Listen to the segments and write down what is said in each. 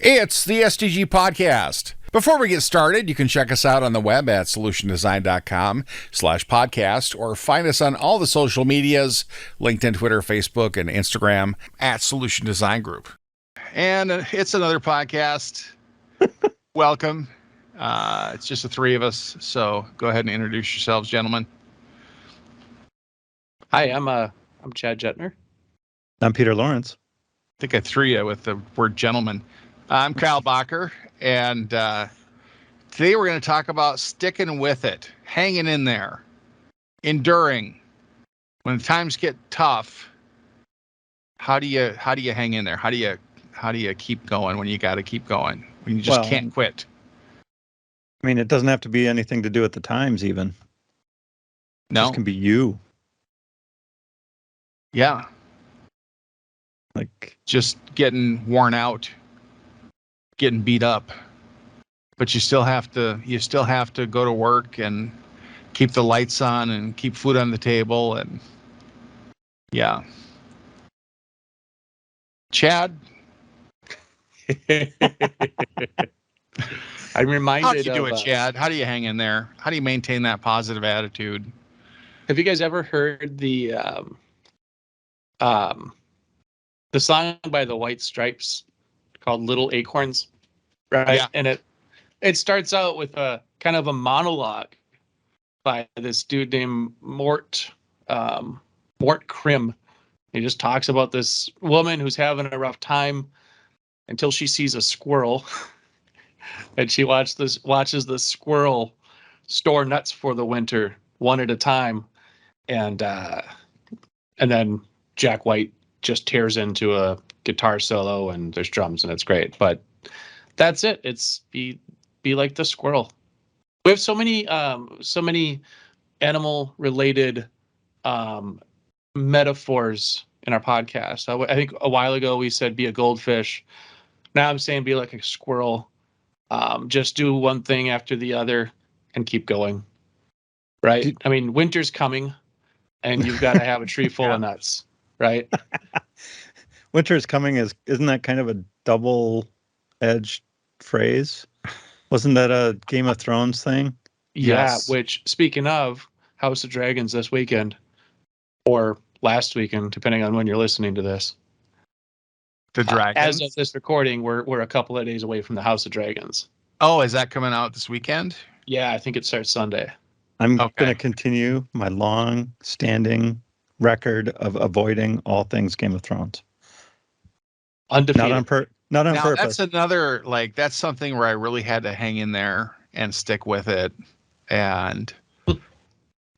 It's the SDG Podcast. Before we get started, you can check us out on the web at solutiondesign.com/podcast or find us on all the social medias, LinkedIn, Twitter, Facebook, and Instagram at Solution Design Group. And it's another podcast. Welcome. It's just the three of us, so go ahead and introduce yourselves, gentlemen. Hi, I'm Chad Jetner. I'm Peter Lawrence. I think I threw you with the word gentleman. I'm Kyle Bacher, and today we're going to talk about sticking with it, hanging in there, enduring. When times get tough, how do you hang in there? How do you keep going when you got to keep going? When you just can't quit? I mean, it doesn't have to be anything to do with the times, even. No, it can be you. Yeah, like just getting worn out, getting beat up, but you still have to go to work and keep the lights on and keep food on the table. And yeah, Chad, I'm reminded. How do you do it, Chad? How do you hang in there? How do you maintain that positive attitude? Have you guys ever heard the song by the White Stripes called "Little Acorns"? Right, yeah. And it starts out with a kind of a monologue by this dude named Mort Krim. He just talks about this woman who's having a rough time until she sees a squirrel, and she watches the squirrel store nuts for the winter one at a time, and then Jack White just tears into a guitar solo and there's drums and it's great. But that's it. It's be like the squirrel. We have so many animal related metaphors in our podcast. I think a while ago we said be a goldfish. Now I'm saying be like a squirrel. Just do one thing after the other and keep going. Right? I mean, winter's coming and you've got to have a tree full of nuts, right? Winter is coming. Isn't that kind of a double-edged phrase? Wasn't that a Game of Thrones thing? Yes. Yeah, which, speaking of House of Dragons this weekend, or last weekend, depending on when you're listening to this. The Dragons? As of this recording, we're a couple of days away from the House of Dragons. Oh, is that coming out this weekend? Yeah, I think it starts Sunday. I'm going to continue my long-standing record of avoiding all things Game of Thrones. Undefeated. Not on purpose. That's another, that's something where I really had to hang in there and stick with it and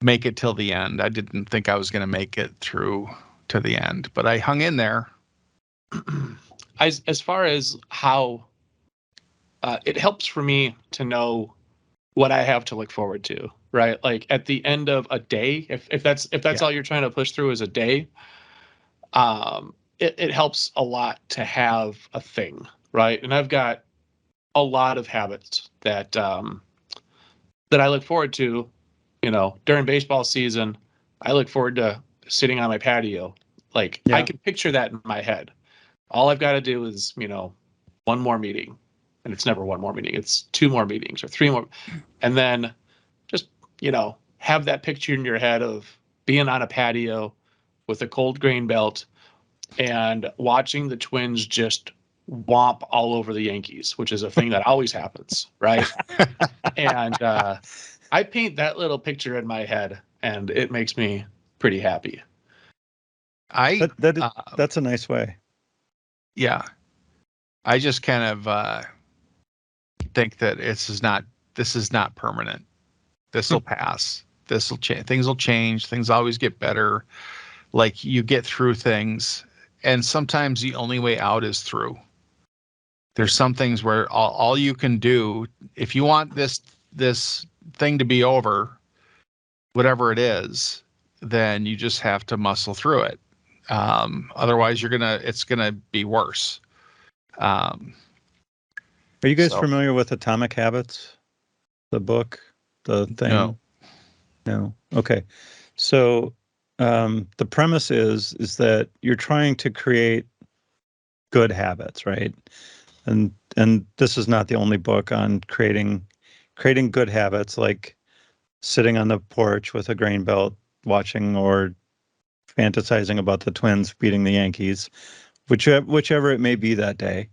make it till the end. I didn't think I was going to make it through to the end, but I hung in there. As far as how it helps for me to know what I have to look forward to, right? Like at the end of a day, if that's all you're trying to push through is a day, it helps a lot to have a thing, right? And I've got a lot of habits that I look forward to. During baseball season, I look forward to sitting on my patio. I can picture that in my head. All I've got to do is, one more meeting. And it's never one more meeting. It's two more meetings or three more. And then just, have that picture in your head of being on a patio with a cold grain belt and watching the Twins just womp all over the Yankees, which is a thing that always happens, right? And I paint that little picture in my head, and it makes me pretty happy. That's a nice way. Yeah. I just kind of think that this is not permanent. This will pass. This will change. Things will change. Things always get better. Like you get through things, and sometimes the only way out is through. There's some things where all you can do, if you want this thing to be over, whatever it is, then you just have to muscle through it. Otherwise, it's gonna be worse. Are you guys familiar with Atomic Habits? The book, the thing? No. Okay. So the premise is that you're trying to create good habits, right? And and this is not the only book on creating good habits, like sitting on the porch with a grain belt, watching or fantasizing about the Twins beating the Yankees, whichever it may be that day.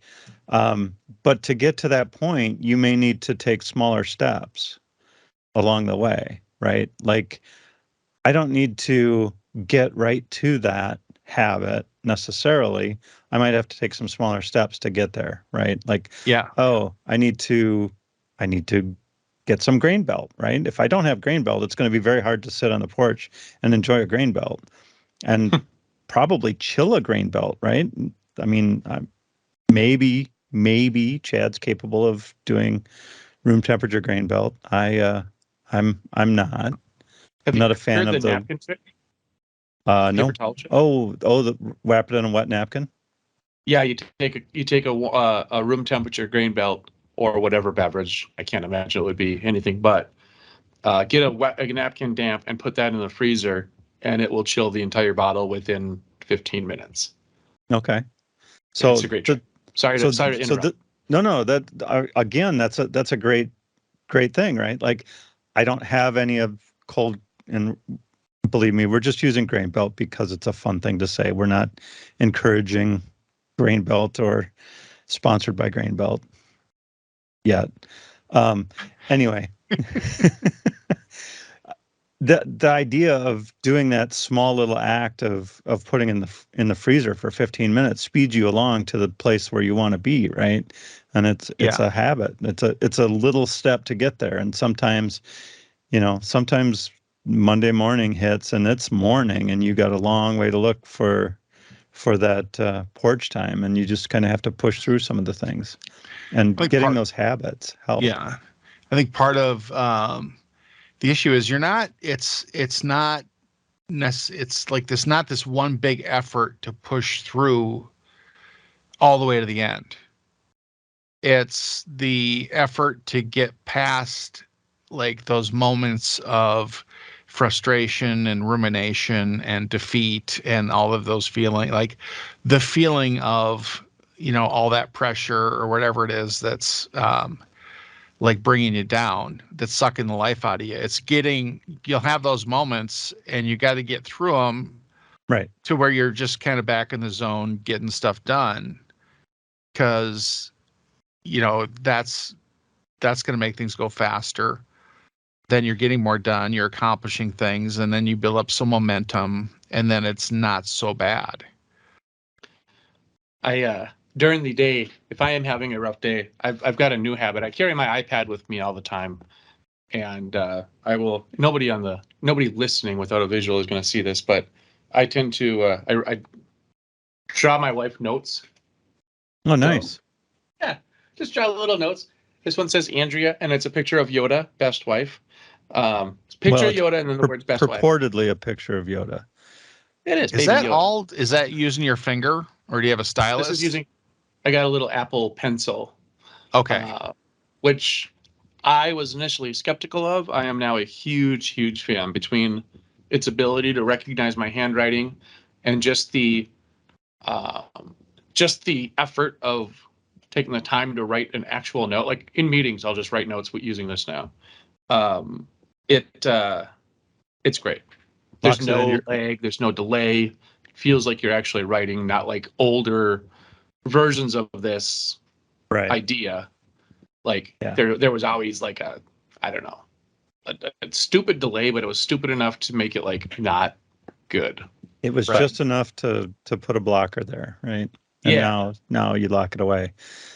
But to get to that point, you may need to take smaller steps along the way, right? Like, I don't need to get right to that habit necessarily. I might have to take some smaller steps to get there, right? Like, Yeah. oh, I need to get some grain belt, right? If I don't have grain belt, it's going to be very hard to sit on the porch and enjoy a grain belt and probably chill a grain belt, right? I mean, maybe Chad's capable of doing room temperature grain belt. I'm not. Have I'm you not a fan heard the of the napkin trick? Paper no. towel trick? Wrap it in a wet napkin. Yeah, you take a room temperature grain belt or whatever beverage. I can't imagine it would be anything but. Get a napkin damp and put that in the freezer, and it will chill the entire bottle within 15 minutes. Okay. So So it's a great trick. Sorry to interrupt. no, again, that's a great thing, right? Like, I don't have any of cold, and believe me, we're just using grain belt because it's a fun thing to say. We're not encouraging grain belt or sponsored by grain belt yet. Anyway, the idea of doing that small little act of putting in the freezer for 15 minutes speeds you along to the place where you want to be, right? And it's Yeah. a habit. It's a little step to get there. And sometimes Monday morning hits and it's morning and you got a long way to look for that porch time, and you just kind of have to push through some of the things, and Like getting those habits help. Yeah. I think part of the issue is it's like this, not this one big effort to push through all the way to the end. It's the effort to get past like those moments of frustration and rumination and defeat and all of those feeling, like the feeling of, all that pressure or whatever it is that's like bringing you down, that's sucking the life out of you. You'll have those moments and you got to get through them, Right. to where you're just kind of back in the zone, getting stuff done. Cause that's going to make things go faster. Then you're getting more done, you're accomplishing things, and then you build up some momentum, and then it's not so bad. During the day, if I am having a rough day, I've got a new habit. I carry my iPad with me all the time, and I will. Nobody listening without a visual is going to see this, but I tend to I draw my wife notes. Oh, nice. So, yeah, just draw little notes. This one says Andrea, and it's a picture of Yoda, best wife. Picture of Yoda, and then the words best wife. Purportedly a picture of Yoda. It is. Is Baby that Yoda. all? Is that using your finger, or do you have a stylus? This is using. I got a little Apple Pencil. Okay. Which I was initially skeptical of. I am now a huge, huge fan, between its ability to recognize my handwriting and just the effort of taking the time to write an actual note. Like in meetings, I'll just write notes using this now. It's great. There's no lag. There's no delay. It feels like you're actually writing, not like older versions of this idea. Like there was always like a stupid delay, but it was stupid enough to make it like not good. It was just enough to put a blocker there, right? And now you lock it away.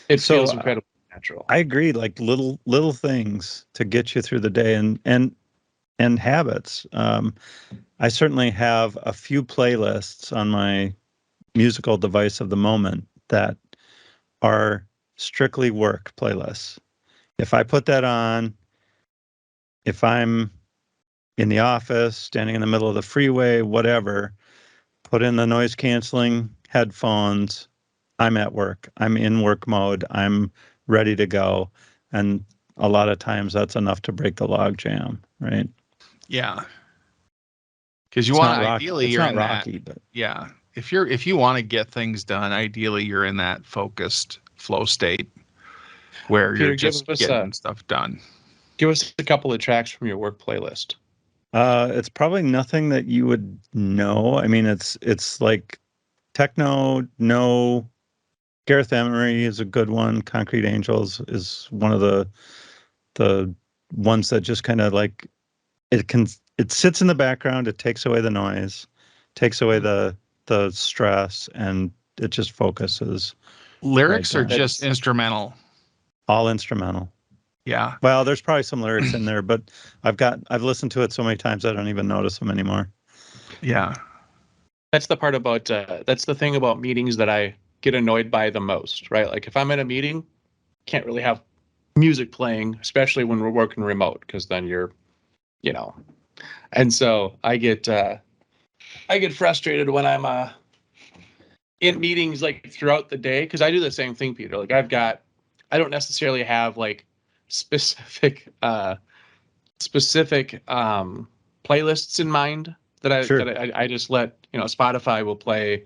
It feels incredibly natural. I agree. Like little things to get you through the day, and habits. I certainly have a few playlists on my musical device of the moment that are strictly work playlists. If I put that on, if I'm in the office, standing in the middle of the freeway, whatever, put in the noise canceling headphones, I'm at work. I'm in work mode. I'm ready to go. And a lot of times that's enough to break the log jam, right? Yeah. Because you want, ideally you're in Rocky, that. But yeah. If you want to get things done, ideally you're in that focused flow state. where Peter, you're just give us getting stuff done. give us a couple of tracks from your work playlist. It's probably nothing that you would know. I mean, it's like techno. No, Gareth Emery is a good one. Concrete Angels is one of the ones that just kind of like it sits in the background. It takes away the noise, takes away the stress, and it just focuses. Lyrics Right, are just instrumental. All instrumental. Yeah. Well, there's probably some lyrics in there, but I've listened to it so many times I don't even notice them anymore. Yeah. That's the part about that's the thing about meetings that I get annoyed by the most, right? Like if I'm in a meeting, can't really have music playing, especially when we're working remote, because then you're, you know. And so I get frustrated when I'm in meetings like throughout the day, because I do the same thing, Peter. Like I don't necessarily have like specific playlists in mind Sure. that I just let, you know, Spotify will play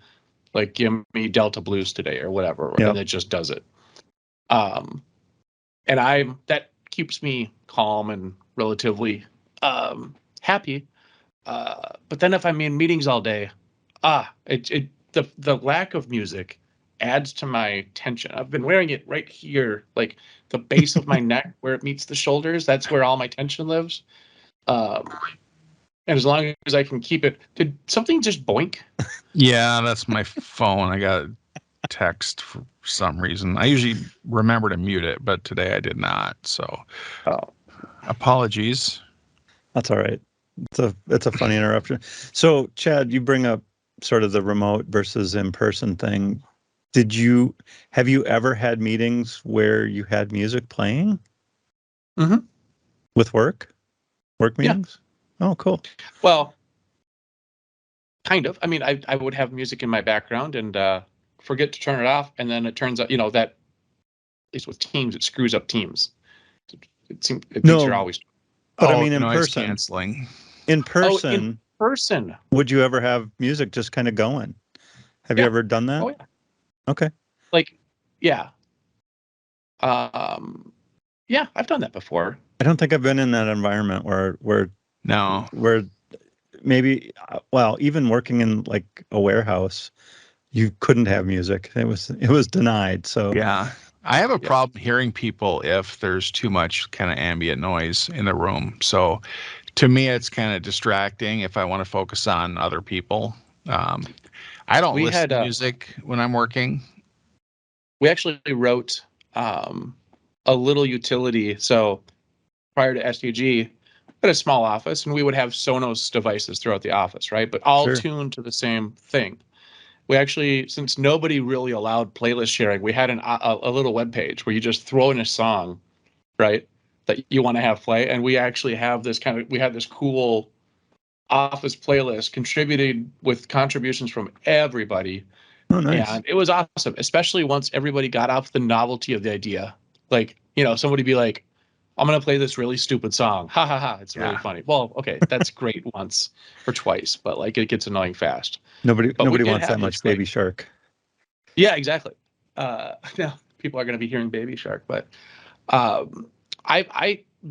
like give me Delta Blues today or whatever, Yep. and it just does it. And that keeps me calm and relatively happy. But then if I'm in meetings all day, the lack of music adds to my tension. I've been wearing it right here, like the base of my neck where it meets the shoulders. That's where all my tension lives. And as long as I can keep it, did something just boink? Yeah, that's my phone. I got a text for some reason. I usually remember to mute it, but today I did not. So Oh, apologies. That's all right. It's a funny interruption. So, Chad, you bring up sort of the remote versus in-person thing. Have you ever had meetings where you had music playing? Mhm. With work Yeah. meetings? Oh, cool. Well, kind of. I mean, I would have music in my background and forget to turn it off, and then it turns out, you know, that at least with Teams, it screws up Teams. It thinks you're No, always. but I Oh, mean, in noise person. canceling. In Oh, in person, person. would you ever have music just kind of going? Have you Yeah. ever done that? Oh yeah. Okay. Like, yeah. Um, yeah, I've done that before. I don't think I've been in that environment No. where maybe, well, even working in like a warehouse, you couldn't have music. It was denied. So Yeah. I have a Yeah. problem hearing people if there's too much kind of ambient noise in the room. So to me, it's kind of distracting if I want to focus on other people. I don't We listen had to music when I'm working. we actually wrote a little utility. So prior to SDG, we had a small office, and we would have Sonos devices throughout the office, right? But all Sure. tuned to the same thing. We actually, since nobody really allowed playlist sharing, we had a little web page where you just throw in a song, right, that you want to have play, and we actually have we had this cool office playlist contributed with contributions from everybody. Oh, nice. And it was awesome, especially once everybody got off the novelty of the idea. Like, you know, somebody be like, I'm going to play this really stupid song. Ha ha ha. It's really Yeah. funny. Well, okay, that's great once or twice, but like it gets annoying fast. Nobody But we did wants have that much this, Baby like, Shark. yeah, exactly. Now people are going to be hearing Baby Shark, but I've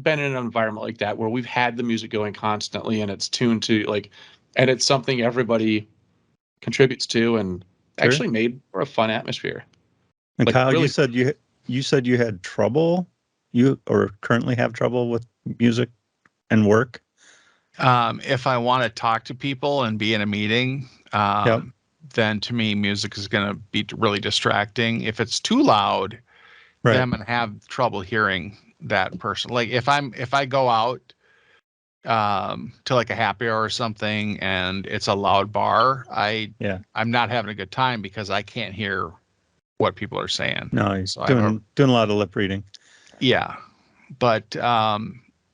been in an environment like that where we've had the music going constantly and it's tuned to like, and it's something everybody contributes to and Sure. actually made for a fun atmosphere. And Like, Kyle, really, you said you had trouble, or currently have trouble with music and work. If I want to talk to people and be in a meeting, Yep. then to me, music is going to be really distracting. If it's too loud, Right. then I'm going to have trouble hearing that person. Like if I go out to like a happy hour or something and it's a loud bar, I'm not having a good time because I can't hear what people are saying. No, you're So doing a lot of lip reading. yeah. But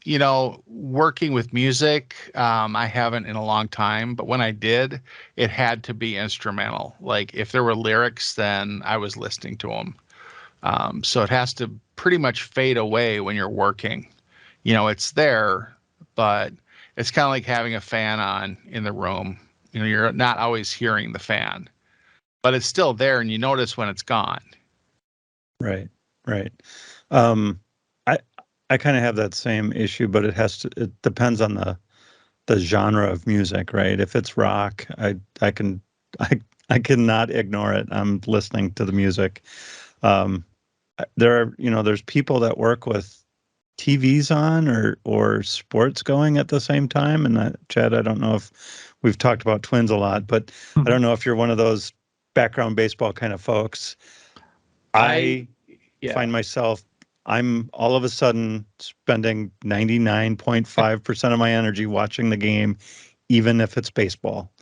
you know, working with music, I haven't in a long time, but when I did, it had to be instrumental. Like if there were lyrics, then I was listening to them. So it has to pretty much fade away when you're working. You know, it's there, but it's kind of like having a fan on in the room. You know, you're not always hearing the fan, but it's still there and you notice when it's gone. Right. Right. Um, I I kind of have that same issue, but it depends on the genre of music, right? If it's rock, I can I I cannot ignore it. I'm listening to the music. Um, there are, there's people that work with TVs on or sports going at the same time. And Chad, I don't know if we've talked about Twins a lot, but I don't know if you're one of those background baseball kind of folks. I Yeah. find myself, I'm all of a sudden spending 99.5% of my energy watching the game, even if it's baseball.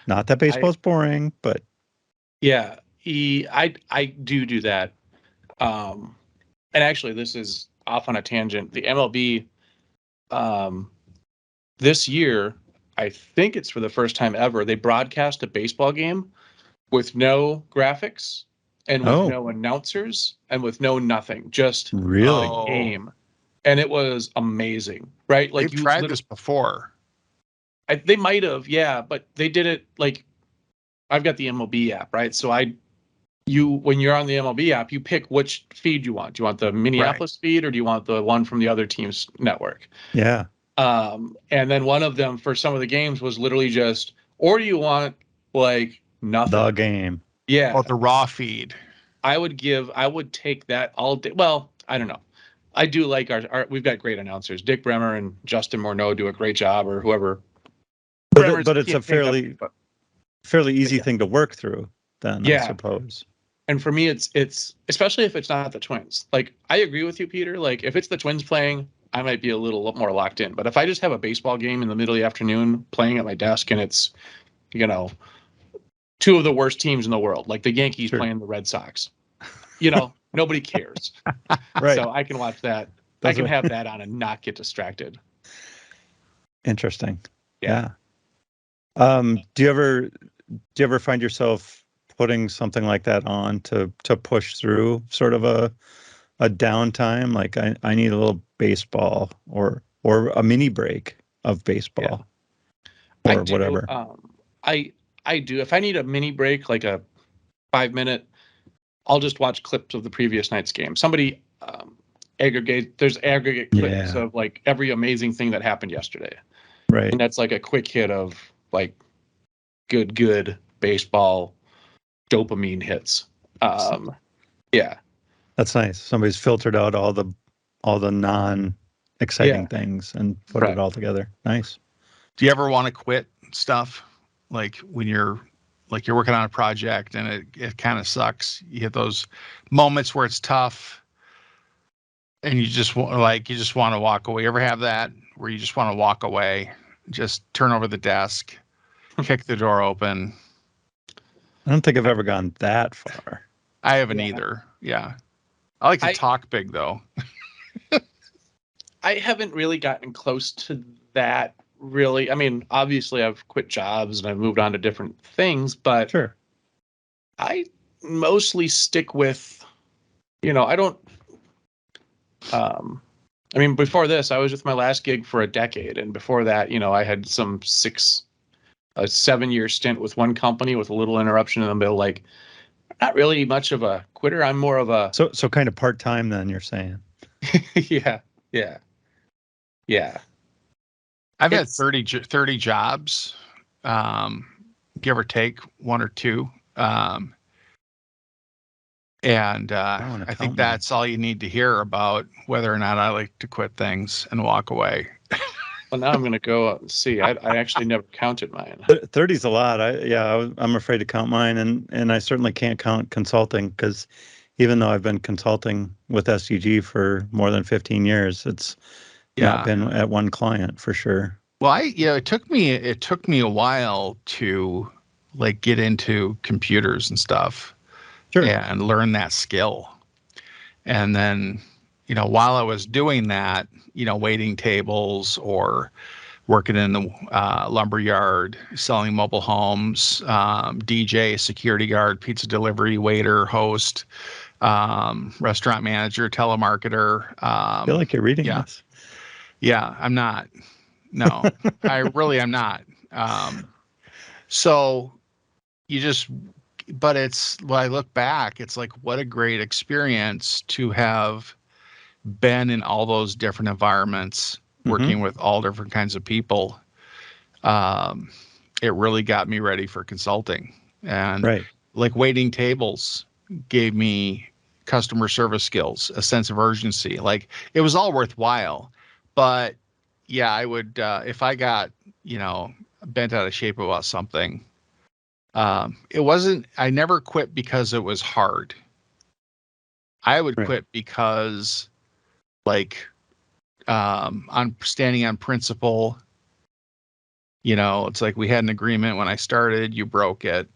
Not that baseball's boring, but Yeah, I do that. And actually, this is off on a tangent. The MLB, um, this year, I think it's for the first time ever, they broadcast a baseball game with no graphics and with oh, no announcers and with no nothing, just really? Oh, game. And it was amazing, right? Like they've tried this before. they might have, yeah, but they did it like I've got the MLB app, right? So when you're on the MLB app, you pick which feed you want. Do you want the Minneapolis feed or do you want the one from the other team's network? Yeah. And then one of them for some of the games was literally just, or do you want like nothing? The game. Yeah. Oh, the raw feed. I would take that all day. Well, I don't know. I do like we've got great announcers. Dick Bremer and Justin Morneau do a great job, or whoever. But it's a fairly easy yeah. thing to work through then, I suppose. And for me, it's especially if it's not the Twins. Like, I agree with you, Peter. Like, if it's the Twins playing, I might be a little more locked in. But if I just have a baseball game in the middle of the afternoon playing at my desk and it's, two of the worst teams in the world, like the Yankees playing the Red Sox, nobody cares. Right. So I can watch that. I can have that on and not get distracted. Interesting. Yeah. Do you ever find yourself putting something like that on to push through sort of a downtime? Like I need a little baseball or a mini break of baseball or whatever. I do. If I need a mini break, like a 5-minute, I'll just watch clips of the previous night's game. Somebody there's aggregate clips of like every amazing thing that happened yesterday. Right. And that's like a quick hit of like good baseball dopamine hits. Yeah. That's nice. Somebody's filtered out all the non-exciting things and put it all together. Nice. Do you ever want to quit stuff? Like when you're working on a project and it kind of sucks. You hit those moments where it's tough and you just want to walk away. You ever have that where you just want to walk away, just turn over the desk, kick the door open? I don't think I've ever gone that far. I haven't either. Yeah. I like to talk big though. I haven't really gotten close to that really. I mean, obviously I've quit jobs and I've moved on to different things, but sure. I mostly stick with, I don't, I mean, before this, I was with my last gig for a decade. And before that, I had a 7-year stint with one company with a little interruption in the middle. Like, not really much of a quitter. I'm more of a so kind of part-time then, you're saying. yeah. I've had 30 jobs, give or take one or two. And I think that's all you need to hear about whether or not I like to quit things and walk away. Well, now I'm going to go and see. I actually never counted mine. 30's a lot. I'm afraid to count mine, and I certainly can't count consulting because even though I've been consulting with SCG for more than 15 years, it's not been at one client for sure. Well, it took me a while to like get into computers and stuff, and learn that skill. And then, while I was doing that, waiting tables or working in the lumber yard, selling mobile homes, DJ, security guard, pizza delivery, waiter, host, restaurant manager, telemarketer. I feel like you're reading this. Yeah, I'm not. No, I really am not. So but when I look back, it's like, what a great experience to have been in all those different environments, working with all different kinds of people, it really got me ready for consulting. And Right. like waiting tables gave me customer service skills, a sense of urgency. Like it was all worthwhile. But yeah, I would, if I got, bent out of shape about something, I never quit because it was hard. I would Right. quit because like, on standing on principle, it's like we had an agreement when I started, you broke it.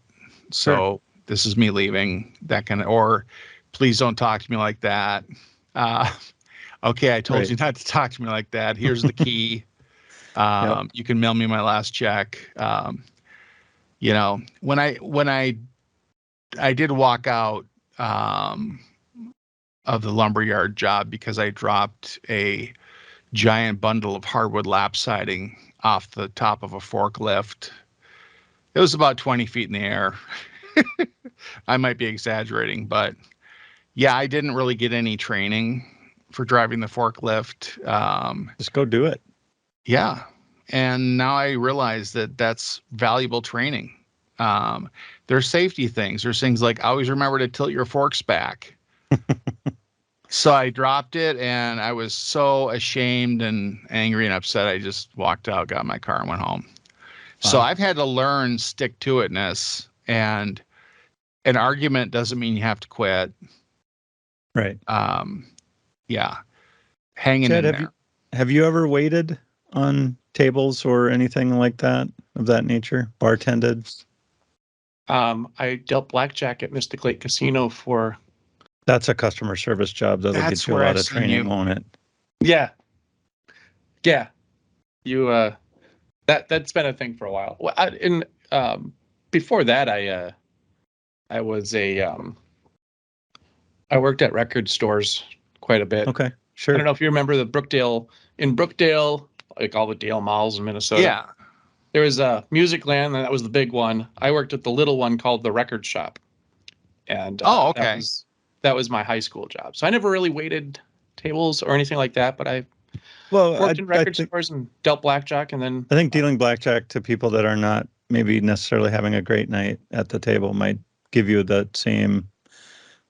So this is me leaving, that kind of, or please don't talk to me like that. Uh, okay, I told Right. you not to talk to me like that. Here's the key. Yep. You can mail me my last check. When I did walk out of the lumberyard job because I dropped a giant bundle of hardwood lap siding off the top of a forklift. It was about 20 feet in the air. I might be exaggerating, but yeah, I didn't really get any training for driving the forklift. Just go do it. Yeah. And now I realize that that's valuable training. There's safety things. There's things like always remember to tilt your forks back. So I dropped it and I was so ashamed and angry and upset. I just walked out, got in my car and went home. So Wow. I've had to learn stick to itness, and an argument doesn't mean you have to quit. Right. Yeah. Hanging Chad, in there. have you ever waited on tables or anything like that of that nature? Bartended? I dealt blackjack at Mystic Lake Casino for, That's a customer service job that'll That's get you a where lot I've of seen training, you. won't it? yeah. You, that's been a thing for a while. Well, before that, I was I worked at record stores quite a bit. Okay, I sure. don't know if you remember in Brookdale, like all the Dale malls in Minnesota. Yeah. There was a Music Land, and that was the big one. I worked at the little one called the Record Shop, and Oh, okay. that was my high school job. So I never really waited tables or anything like that, but I Well, worked in record stores and dealt blackjack, and then I think dealing blackjack to people that are not maybe necessarily having a great night at the table might give you that same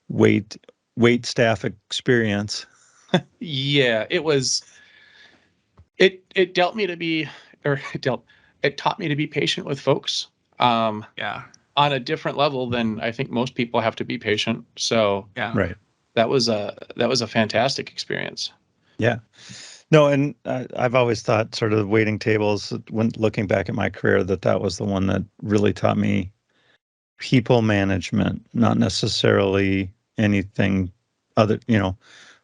wait staff experience. yeah, it dealt me to be, or it taught me to be patient with folks. Yeah. On a different level than I think most people have to be patient. So Yeah. Right. that was a fantastic experience. Yeah. No, and I've always thought sort of waiting tables, when looking back at my career, that was the one that really taught me people management, not necessarily anything other,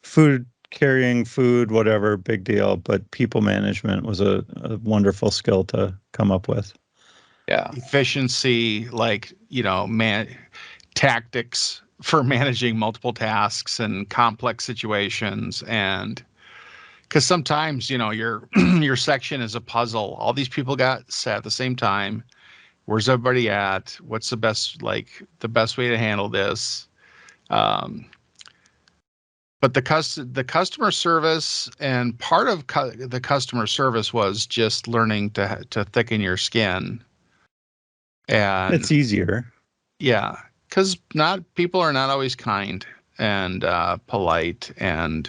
food, carrying food, whatever, big deal, but people management was a wonderful skill to come up with. Yeah. Efficiency, like, tactics for managing multiple tasks and complex situations. And because sometimes, your your section is a puzzle. All these people got set at the same time. Where's everybody at? What's the best way to handle this? But the customer service, and part of the customer service was just learning to thicken your skin. And It's easier. yeah, because people are not always kind and polite and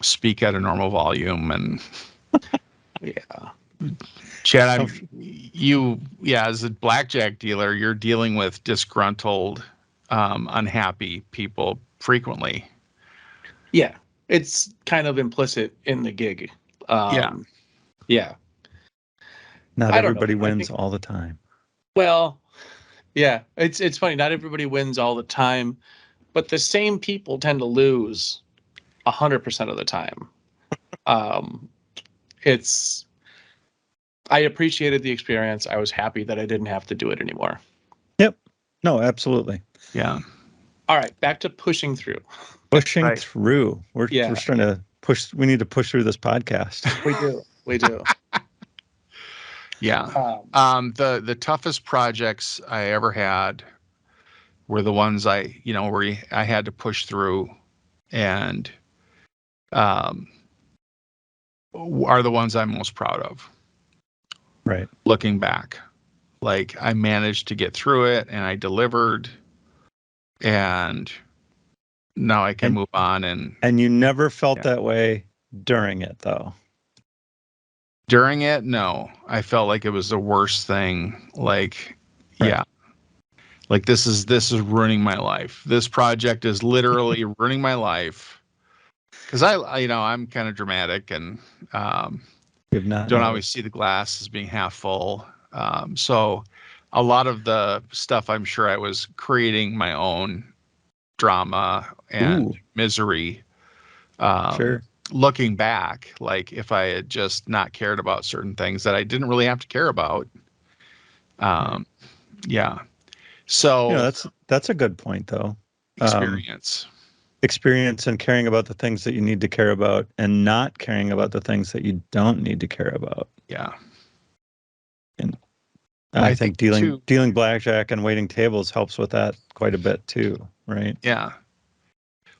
speak at a normal volume. And Yeah. Chad, as a blackjack dealer, you're dealing with disgruntled, unhappy people frequently. Yeah. It's kind of implicit in the gig. Yeah. Yeah. Not I don't know. everybody I wins think- all the time. Well, yeah, it's funny. Not everybody wins all the time, but the same people tend to lose 100% of the time. I appreciated the experience. I was happy that I didn't have to do it anymore. Yep. No, absolutely. Yeah. All right, back to pushing through. Pushing Right. through. We're trying to push. We need to push through this podcast. We do. Yeah. The toughest projects I ever had were the ones where I had to push through and um, are the ones I'm most proud of. Right. Looking back, like I managed to get through it and I delivered, and now I can And- move on. And And you never felt Yeah. that way during it, though. during it, no, I felt like it was the worst thing. Like, Right. yeah, like this is ruining my life. This project is literally ruining my life. Because I'm kind of dramatic and um, You've not don't always noticed. see the glass as being half full. So a lot of the stuff, I'm sure I was creating my own drama and Ooh, misery. Um, sure. Looking back, like if I had just not cared about certain things that I didn't really have to care about. Um, yeah. So That's a good point, though. experience. Experience and caring about the things that you need to care about and not caring about the things that you don't need to care about. Yeah. And I I think think dealing too. dealing blackjack and waiting tables helps with that quite a bit too, right? Yeah.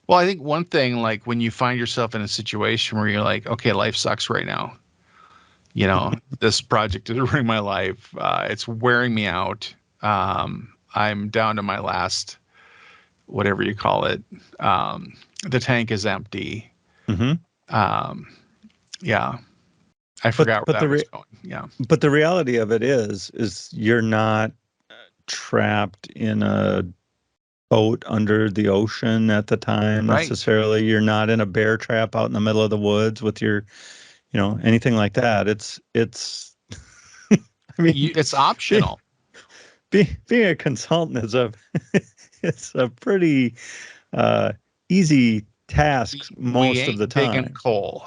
Well, I think one thing, like when you find yourself in a situation where you're like, okay, life sucks right now. This project is ruining my life. It's wearing me out. I'm down to my last, whatever you call it. The tank is empty. hmm Um, yeah, I forgot But where that was going. Yeah, but the reality of it is you're not trapped in a boat under the ocean at the time right. necessarily. You're not in a bear trap out in the middle of the woods with your, anything like that. It's I mean, It's being, optional. being a consultant is it's a pretty uh, easy task We most of the ain't digging time. coal.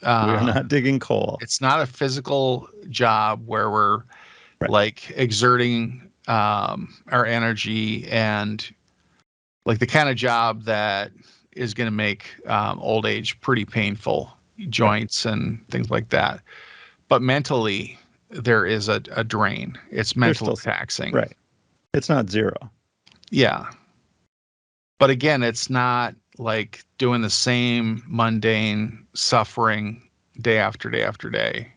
We are Um, not digging coal. it's not a physical job where we're Right. like exerting our energy, and like the kind of job that is going to make old age pretty painful, joints and things like that. But mentally, there is a drain. It's There's mentally still taxing. right. It's not zero. Yeah. But again, it's not like doing the same mundane suffering day after day after day.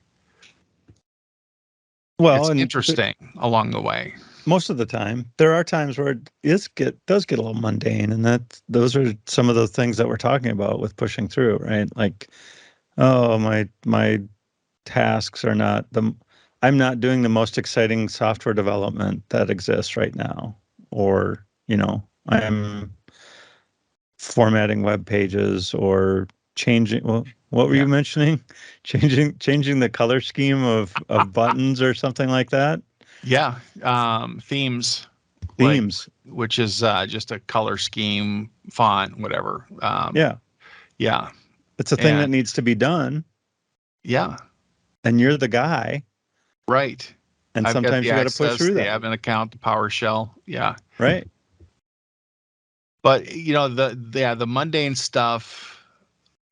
Well, It's and interesting along the way. most of the time, there are times where does get a little mundane, and those are some of the things that we're talking about with pushing through, right? Like, oh, my tasks are not I'm not doing the most exciting software development that exists right now, or I'm formatting web pages or changing. Well, what were Yeah. you mentioning? Changing the color scheme of buttons or something like that. Yeah. Themes, like, Themes. which is just a color scheme, font, whatever. Yeah, Yeah. it's a thing that And needs to be done, yeah, and you're the guy, right. and I've got sometimes the you got to push access, through the that, admin account, the PowerShell. Yeah. right? But the mundane stuff,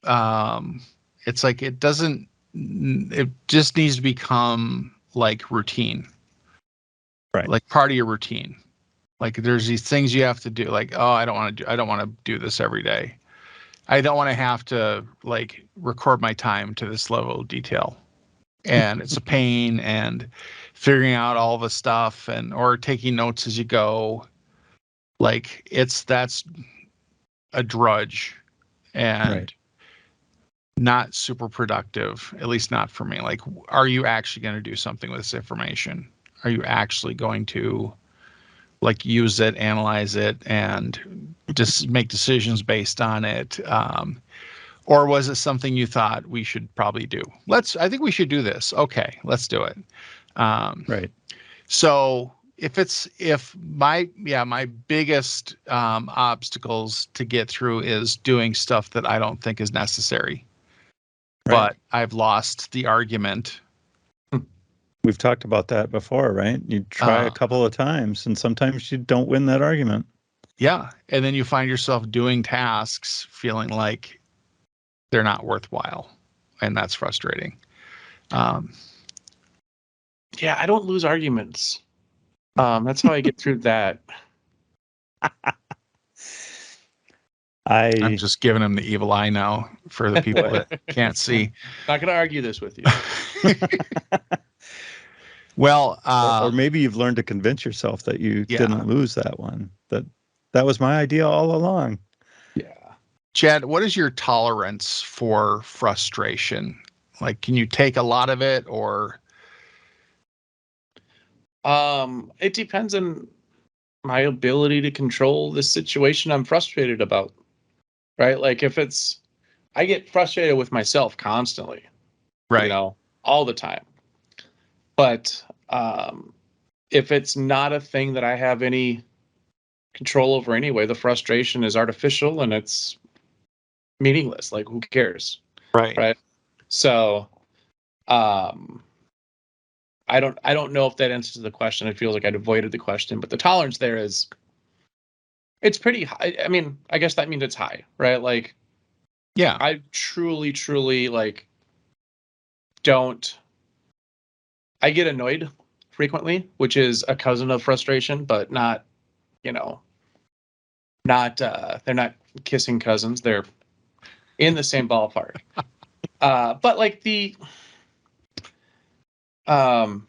um, it's like it just needs to become like routine, Right. like part of your routine. Like there's these things you have to do. Like, oh, I don't want to do this every day. I don't want to have to like record my time to this level of detail. And it's a pain, and figuring out all the stuff or taking notes as you go. Like that's a drudge Right. and not super productive, at least not for me. Like, are you actually going to do something with this information? Are you actually going to like use it, analyze it, and just make decisions based on it? Or was it something you thought we should probably do? I think we should do this. Okay, let's do it. Um, Right. so if my biggest obstacles to get through is doing stuff that I don't think is necessary, Right. but I've lost the argument. We've talked about that before, right? You try a Uh, couple of times, and sometimes you don't win that argument. yeah, and then you find yourself doing tasks feeling like they're not worthwhile, and that's frustrating. Um, Yeah, I don't lose arguments. That's how I get through that. I'm I just giving him the evil eye now for the people that can't see. Not going to argue this with you. Well, or maybe you've learned to convince yourself that you Yeah. didn't lose that one. That was my idea all along. Yeah. Chad, what is your tolerance for frustration? Like, can you take a lot of it, or It depends on my ability to control the situation I'm frustrated about, right? Like I get frustrated with myself constantly, right? all the time. But if it's not a thing that I have any control over anyway, the frustration is artificial and it's meaningless. Like, who cares? Right. Right. So, I don't know if that answers the question. It feels like I'd avoided the question, but the tolerance there it's pretty high. I mean, I guess that means it's high, right? Like, Yeah. I truly like don't. I get annoyed frequently, which is a cousin of frustration, but not, they're not kissing cousins. They're in the same ballpark. But like um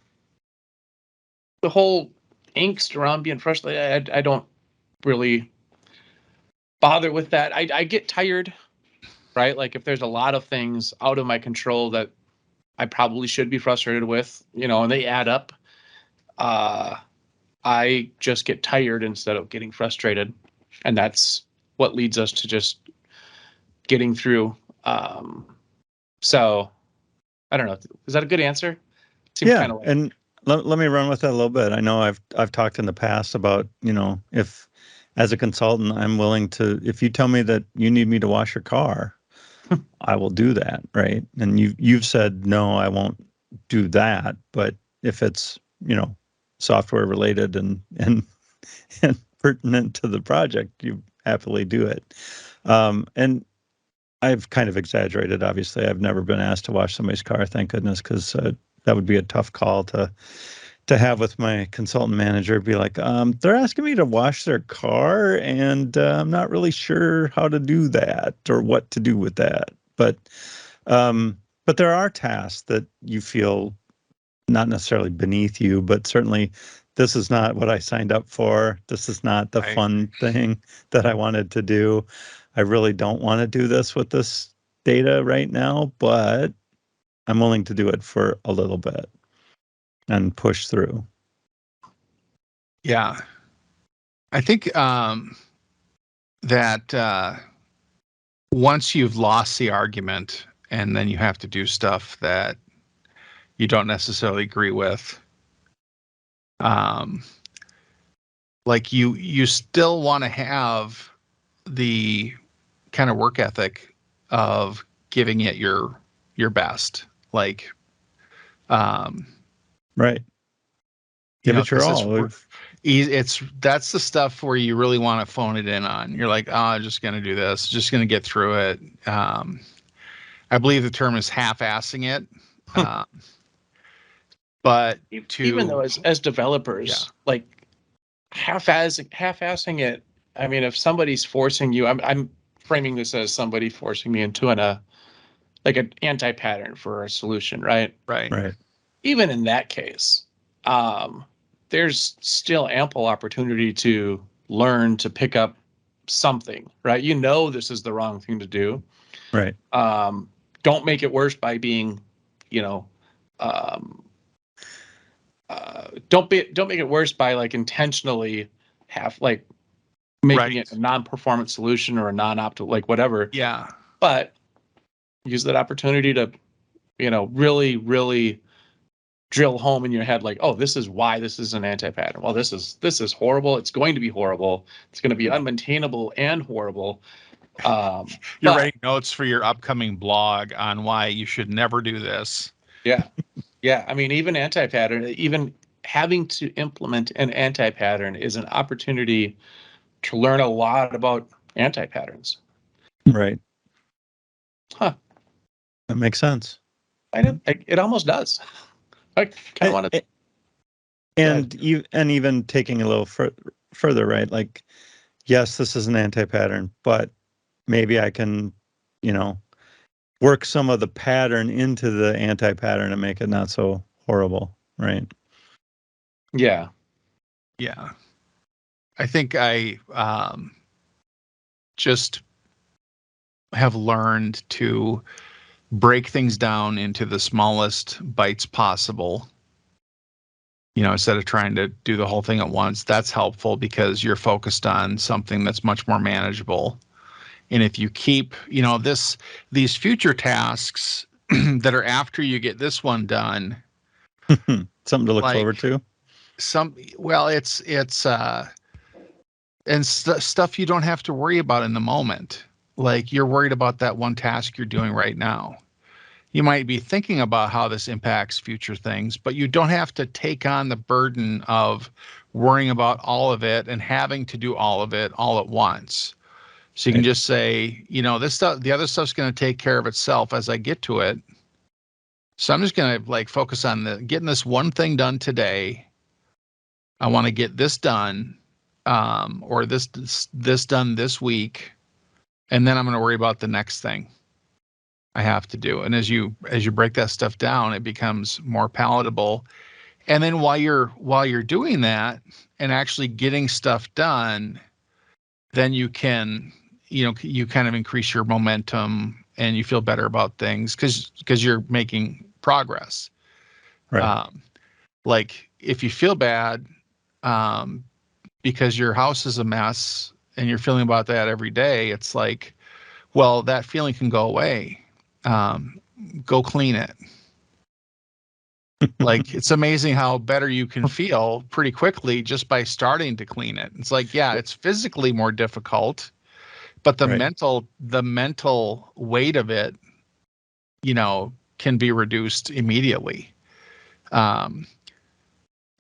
the whole angst around being frustrated, I don't really bother with that. I get tired, right? Like, if there's a lot of things out of my control that I probably should be frustrated with, and they add up, I just get tired instead of getting frustrated. And that's what leads us to just getting through. So I don't know. Is that a good answer? Seems Yeah, kind of like, and let me run with that a little bit. I know I've talked in the past about, if as a consultant I'm willing to, if you tell me that you need me to wash your car, I will do that, right? And you've said no, I won't do that. But if it's, software related and and pertinent to the project, you happily do it. And I've kind of exaggerated. Obviously, I've never been asked to wash somebody's car, thank goodness, because that would be a tough call to have with my consultant manager. Be like, they're asking me to wash their car, and I'm not really sure how to do that or what to do with that. But there are tasks that you feel not necessarily beneath you, but certainly this is not what I signed up for. This is not the Right. fun thing that I wanted to do. I really don't want to do this with this data right now, but I'm willing to do it for a little bit and push through. Yeah. I think that once you've lost the argument and then you have to do stuff that you don't necessarily agree with, like you still want to have the kind of work ethic of giving it your best. Like, Right. Give it your 'cause all. that's the stuff where you really want to phone it in on. You're like, oh, I'm just going to do this, just going to get through it. I believe the term is half-assing it. But even though as developers, like, half-assing it. I mean, if somebody's forcing you, I'm framing this as somebody forcing me into like an anti-pattern for a solution, right? Right. Even in that case, there's still ample opportunity to learn, to pick up something, right? This is the wrong thing to do. Right. Don't make it worse by being, don't make it worse by like intentionally making it a non-performant solution or a non-optimal, like whatever. Yeah. But use that opportunity to, really, really drill home in your head, like, oh, this is why this is an anti-pattern. Well, this is horrible. It's going to be horrible. It's going to be unmaintainable and horrible. You're writing notes for your upcoming blog on why you should never do this. Yeah. Yeah. I mean, even having to implement an anti-pattern is an opportunity to learn a lot about anti-patterns. Right. Huh. That makes sense. It almost does. I kind of want to. And even taking a little further, right? Like, yes, this is an anti-pattern, but maybe I can, you know, work some of the pattern into the anti-pattern and make it not so horrible, right? Yeah. Yeah. I think I just have learned to break things down into the smallest bites possible. You know, instead of trying to do the whole thing at once. That's helpful because you're focused on something that's much more manageable. And if you keep, you know, these future tasks that are after you get this one done, Something to look like forward to. stuff you don't have to worry about in the moment. Like you're worried about that one task you're doing right now. You might be thinking about how this impacts future things, but you don't have to take on the burden of worrying about all of it and having to do all of it all at once. So you can Right. just say, you know, this stuff, the other stuff's going to take care of itself as I get to it. So I'm just going to like focus on getting this one thing done today. I want to get this done, or this done this week, and then I'm going to worry about the next thing I have to do. And as you break that stuff down, it becomes more palatable. And then while you're doing that and actually getting stuff done, then you can, you know, you kind of increase your momentum and you feel better about things because you're making progress. Right. Like if you feel bad um, because your house is a mess and you're feeling about that every day, it's like, well, that feeling can go away. Um, go clean it. Like it's amazing how better you can feel pretty quickly just by starting to clean it. It's like, yeah, it's physically more difficult, but Right. the mental weight of it, you know, can be reduced immediately. Um,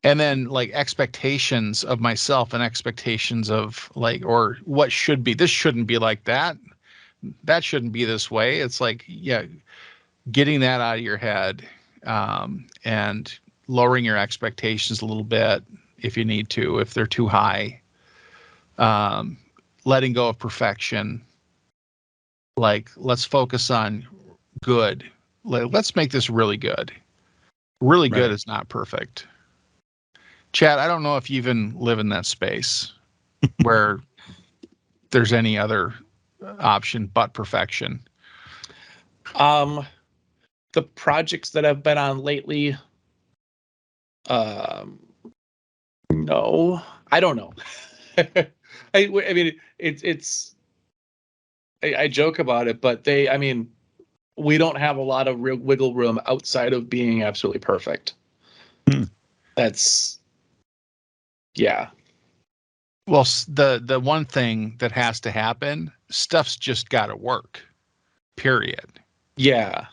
and then like expectations of myself and expectations of like, or what should be, this shouldn't be like that. That shouldn't be this way. It's like, yeah, getting that out of your head, and lowering your expectations a little bit if you need to, if they're too high, um, letting go of perfection. Like, let's focus on good. Let's make this really good. Really good Right. is not perfect. Chad, I don't know if you even live in that space where there's any other option but perfection. The projects that I've been on lately, um, no, I don't know. I mean, I joke about it, but I mean, we don't have a lot of real wiggle room outside of being absolutely perfect. Hmm. That's, yeah. Well, the one thing that has to happen, stuff's just got to work. Period. Yeah.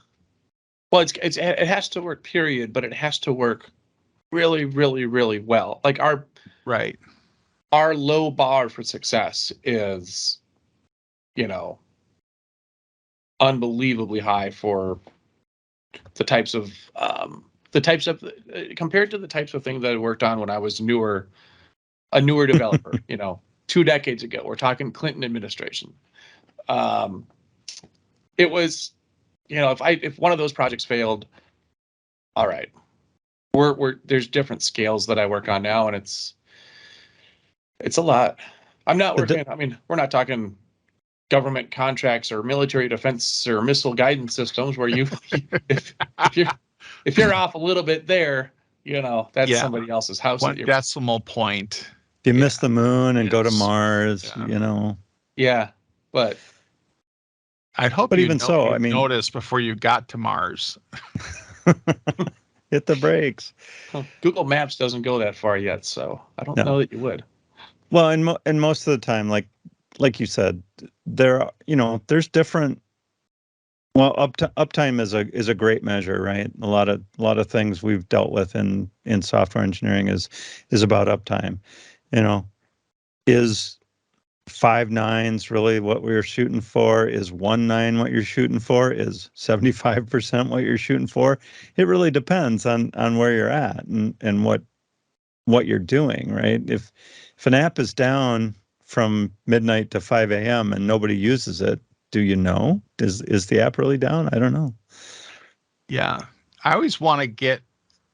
Well, it has to work, period, but it has to work really, really, really well. Like Right. our low bar for success is, you know, unbelievably high for the types of compared to the types of things that I worked on when I was a newer developer, you know, 2 decades ago. We're talking Clinton administration. It was, you know, if one of those projects failed, all right, there's different scales that I work on now, and it's a lot. I'm not working. I mean, we're not talking government contracts or military defense or missile guidance systems where if you're off a little bit there, you know, that's Yeah. somebody else's house. One decimal point. If you Yeah, miss the moon and go to is- Mars, yeah. you know. Yeah, but I'd hope But you even so, I mean, noticed before you got to Mars. hit the brakes. Google Maps doesn't go that far yet, so I don't No. know that you would. Well, and most of the time, like you said, there's different. Well, uptime is a great measure, right? A lot of things we've dealt with in software engineering is about uptime. You know, is 5 nines really what we were shooting for? Is 1 9 what you're shooting for? Is 75% what you're shooting for? It really depends on where you're at and what you're doing, right? If an app is down from midnight to 5 a.m. and nobody uses it, do you know? Is the app really down? I don't know. Yeah. I always want to get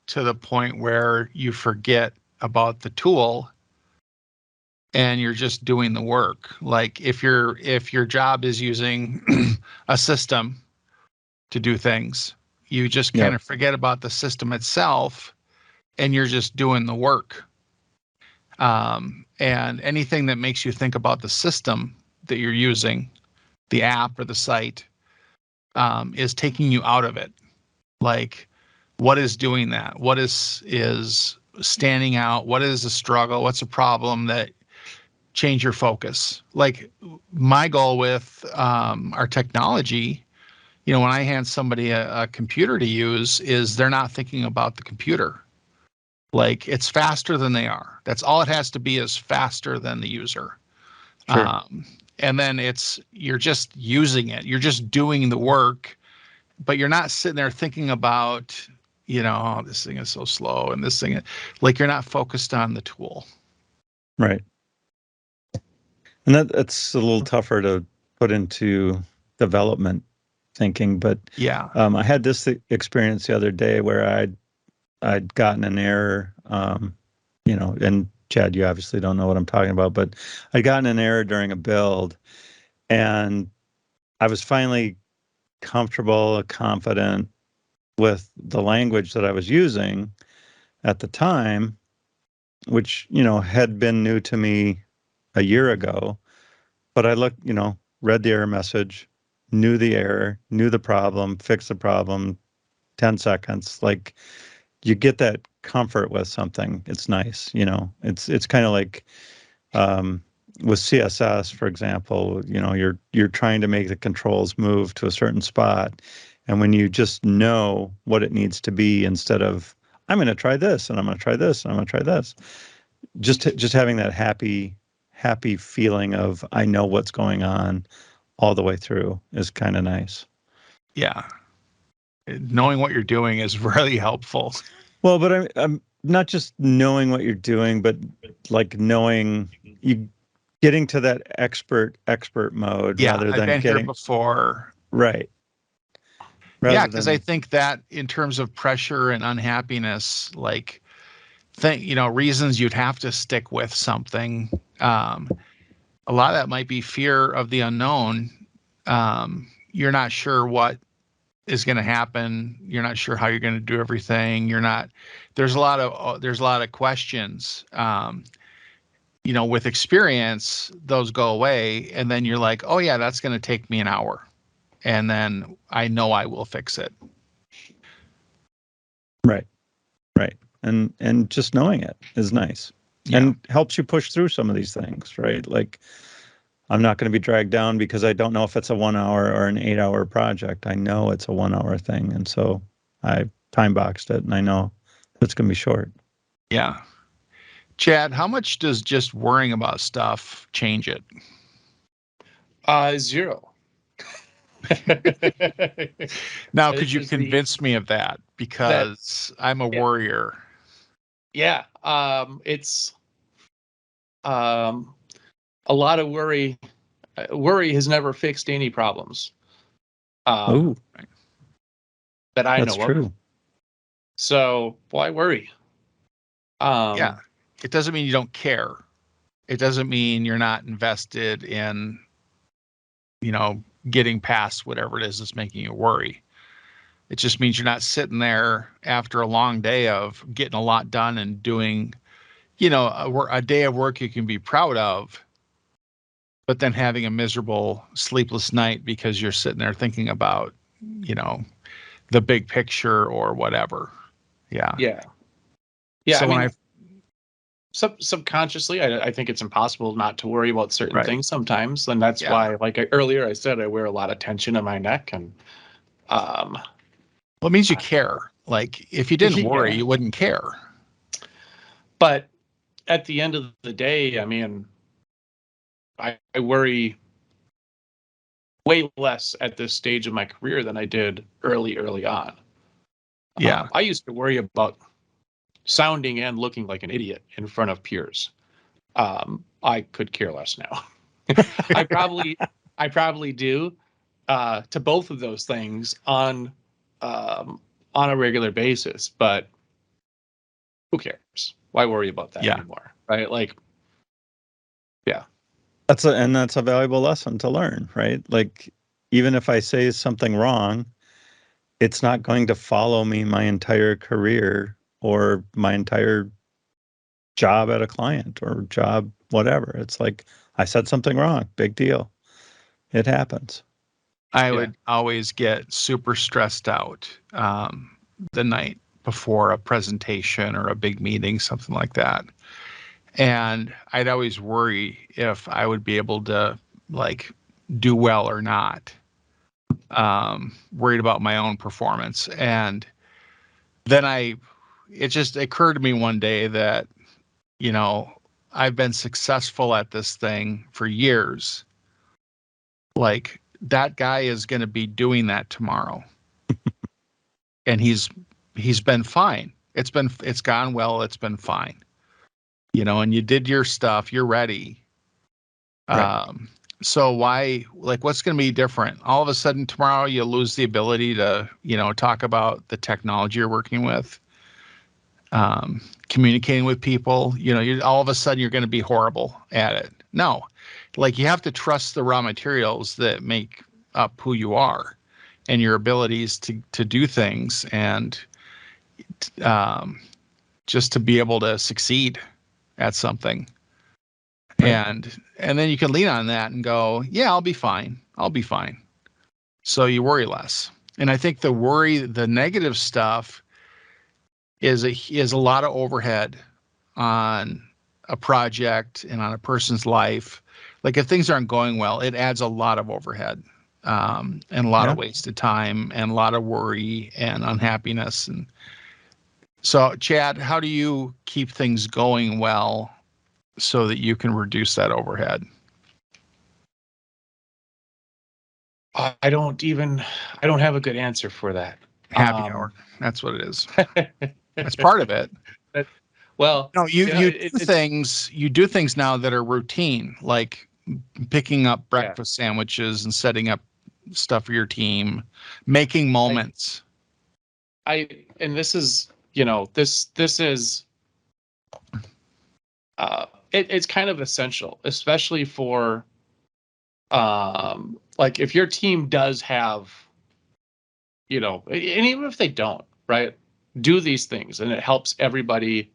to the point where you forget about the tool and you're just doing the work. Like if your job is using a system to do things, you just kind of forget about the system itself and you're just doing the work. And anything that makes you think about the system that you're using, the app or the site, is taking you out of it. Like, what is doing that? What is standing out? What is a struggle? What's a problem that change your focus? Like my goal with our technology, you know, when I hand somebody a computer to use, is they're not thinking about the computer. Like it's faster than they are. That's all it has to be, is faster than the user. Sure. And then you're just using it. You're just doing the work, but you're not sitting there thinking about, you know, oh, this thing is so slow and this thing, like you're not focused on the tool. Right. And that's a little tougher to put into development thinking, but Yeah. I had this experience the other day where I'd gotten an error, you know, and Chad, you obviously don't know what I'm talking about, but I'd gotten an error during a build, and I was finally comfortable, confident with the language that I was using at the time, which, you know, had been new to me a year ago. But I looked, you know, read the error message, knew the error, knew the problem, fixed the problem, 10 seconds. Like you get that comfort with something. It's nice, you know. It's kind of like with CSS, for example, you know, you're trying to make the controls move to a certain spot. And when you just know what it needs to be, instead of I'm going to try this and I'm going to try this and I'm going to try this, just having that happy feeling of I know what's going on all the way through is kind of nice. Yeah. Knowing what you're doing is really helpful. Well, but I'm not just knowing what you're doing, but like knowing you getting to that expert mode Yeah, rather I've than been here getting before. right. Yeah, Rather because I than think that in terms of pressure and unhappiness, like you know, reasons you'd have to stick with something. A lot of that might be fear of the unknown. You're not sure what is going to happen. You're not sure how you're going to do everything. There's a lot of questions. You know, with experience, those go away. And then you're like, oh yeah, that's going to take me an hour. And then I know I will fix it. right. And just knowing it is nice. Yeah. And helps you push through some of these things, right? Like I'm not going to be dragged down because I don't know if it's a 1 hour or an 8 hour project. I know it's a 1 hour thing. And so I time boxed it and I know it's going to be short. Yeah. Chad, how much does just worrying about stuff change it? 0. Now, It's could you just convince me of that? Because I'm a worrier. Yeah. It's a lot of worry. Worry has never fixed any problems. Oh, That I that's know true. of. So why worry? Yeah. It doesn't mean you don't care. It doesn't mean you're not invested in, you know, getting past whatever it is that's making you worry. It just means you're not sitting there after a long day of getting a lot done and doing, you know, a day of work you can be proud of, but then having a miserable, sleepless night because you're sitting there thinking about, you know, the big picture or whatever. Yeah. Yeah. Yeah. So I mean, when subconsciously, I think it's impossible not to worry about certain Right. things sometimes. And that's Yeah. why, like earlier I said, I wear a lot of tension in my neck. And well, it means you care. Like if you didn't worry, Yeah. you wouldn't care. But at the end of the day, I mean, I worry way less at this stage of my career than I did early on. Yeah. I used to worry about sounding and looking like an idiot in front of peers. I could care less now. I probably do to both of those things on a regular basis, but who cares? Why worry about that Yeah. anymore? Right? Like, yeah. That's a valuable lesson to learn, right? Like, even if I say something wrong, it's not going to follow me my entire career or my entire job at a client or job, whatever. It's like, I said something wrong, big deal. It happens. I Yeah. would always get super stressed out the night before a presentation or a big meeting, something like that. And I'd always worry if I would be able to like do well or not. Worried about my own performance. And then it just occurred to me one day that, you know, I've been successful at this thing for years. Like that guy is going to be doing that tomorrow. And he's been fine. It's gone well. It's been fine. You know, and you did your stuff. You're ready. Right. So why, like, what's going to be different? All of a sudden tomorrow you lose the ability to, you know, talk about the technology you're working with, communicating with people. You know, all of a sudden you're going to be horrible at it. No, like you have to trust the raw materials that make up who you are and your abilities to do things and just to be able to succeed at something. Right. And then you can lean on that and go, yeah, I'll be fine. I'll be fine. So you worry less. And I think the negative stuff is a lot of overhead on a project and on a person's life. Like if things aren't going well, it adds a lot of overhead, and a lot Yeah. of wasted time and a lot of worry and unhappiness. And so, Chad, how do you keep things going well so that you can reduce that overhead? I don't have a good answer for that. Happy hour. That's what it is. That's part of it. Well, No, you know, you do things now that are routine, like picking up yeah. breakfast sandwiches and setting up stuff for your team, making moments. And this is, you know, this is it's kind of essential, especially for like if your team does have, you know, and even if they don't, right, do these things and it helps everybody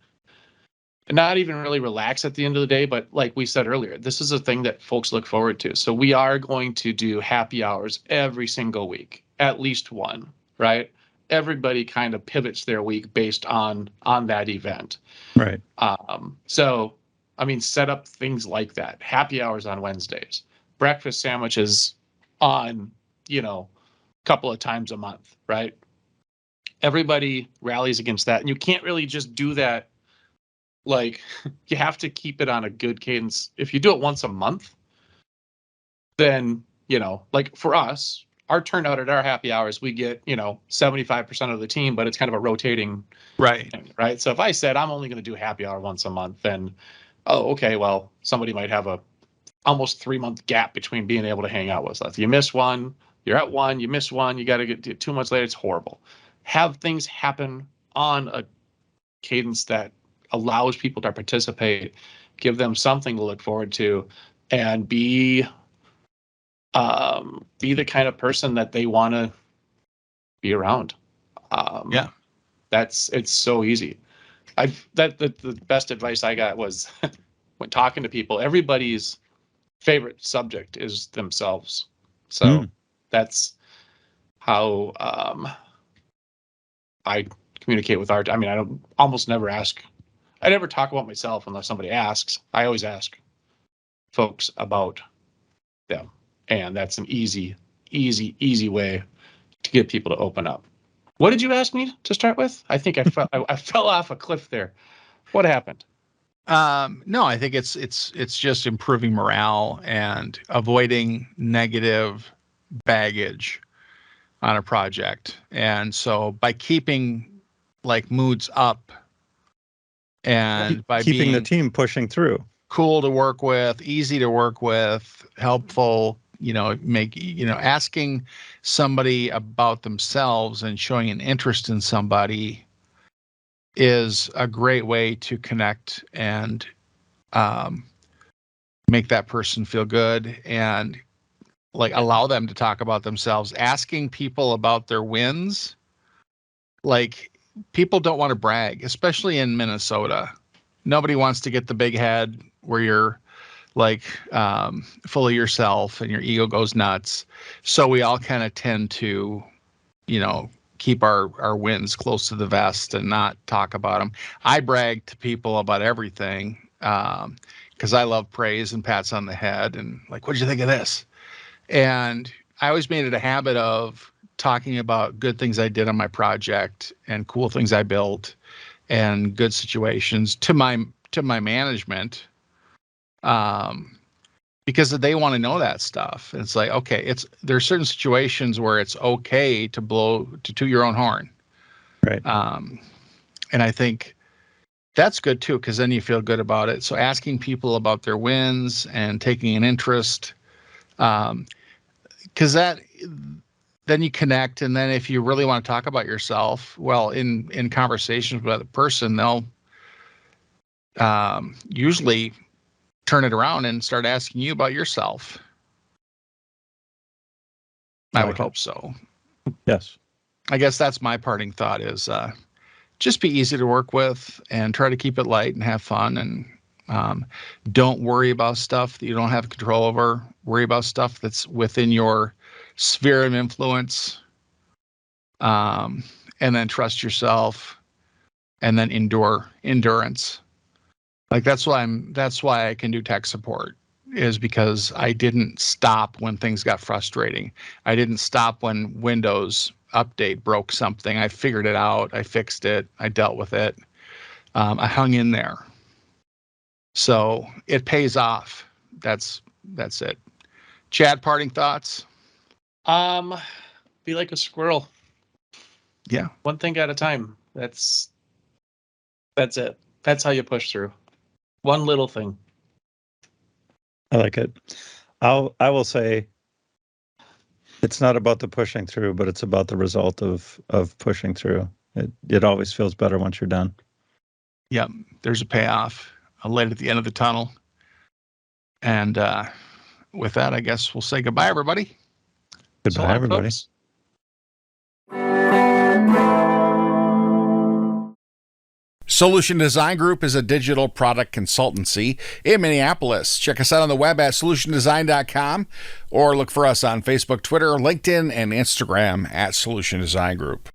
not even really relax at the end of the day, but like we said earlier, this is a thing that folks look forward to. So we are going to do happy hours every single week, at least one, right? Everybody kind of pivots their week based on that event. Right. So I mean, set up things like that. Happy hours on Wednesdays, breakfast sandwiches on, you know, a couple of times a month, right? Everybody rallies against that. And you can't really just do that. Like, you have to keep it on a good cadence. If you do it once a month, then, you know, like for us, our turnout at our happy hours, we get, you know, 75% of the team, but it's kind of a rotating Right. thing, right? So if I said I'm only going to do happy hour once a month, then, oh, okay, well, somebody might have a almost 3-month gap between being able to hang out with us. You miss one, you're at one, you miss one, you got to get 2 months later. It's horrible. Have things happen on a cadence that allows people to participate, give them something to look forward to, and be the kind of person that they want to be around. Yeah. It's so easy. The best advice I got was when talking to people, everybody's favorite subject is themselves. So that's how I communicate with art. I mean, I don't almost never ask. I never talk about myself unless somebody asks. I always ask folks about them, and that's an easy way to get people to open up. What did you ask me to start with? I think I fell off a cliff there. What happened? No, I think it's just improving morale and avoiding negative baggage on a project. And so by keeping like moods up and by Keeping the being team pushing through. cool to work with, easy to work with, helpful, asking somebody about themselves and showing an interest in somebody is a great way to connect and make that person feel good and like allow them to talk about themselves. Asking people about their wins, like people don't want to brag, especially in Minnesota. Nobody wants to get the big head where you're like full of yourself and your ego goes nuts. So we all kind of tend to, keep our wins close to the vest and not talk about them. I brag to people about everything because I love praise and pats on the head and like, what'd you think of this? And I always made it a habit of talking about good things I did on my project and cool things I built and good situations to my management, because they want to know that stuff. And it's like, okay, there's certain situations where it's okay to toot your own horn. Right. And I think that's good too, because then you feel good about it. So asking people about their wins and taking an interest, because then you connect. And then if you really want to talk about yourself, well, in conversations with a person, they'll usually turn it around and start asking you about yourself. I would hope so. Yes. I guess that's my parting thought is just be easy to work with and try to keep it light and have fun, and don't worry about stuff that you don't have control over. Worry about stuff that's within your sphere of influence, and then trust yourself, and then endurance. Like that's why I can do tech support, is because I didn't stop when things got frustrating. I didn't stop when Windows update broke something. I figured it out. I fixed it. I dealt with it. I hung in there. So it pays off. That's it. Chad, parting thoughts? Be like a squirrel. Yeah. One thing at a time. That's it. That's how you push through. One little thing. I like it. I will say it's not about the pushing through, but it's about the result of pushing through. It always feels better once you're done. Yep. There's a payoff, a light at the end of the tunnel. And with that, I guess we'll say goodbye, everybody. Goodbye, So long, everybody. folks. Solution Design Group is a digital product consultancy in Minneapolis. Check us out on the web at solutiondesign.com or look for us on Facebook, Twitter, LinkedIn, and Instagram at Solution Design Group.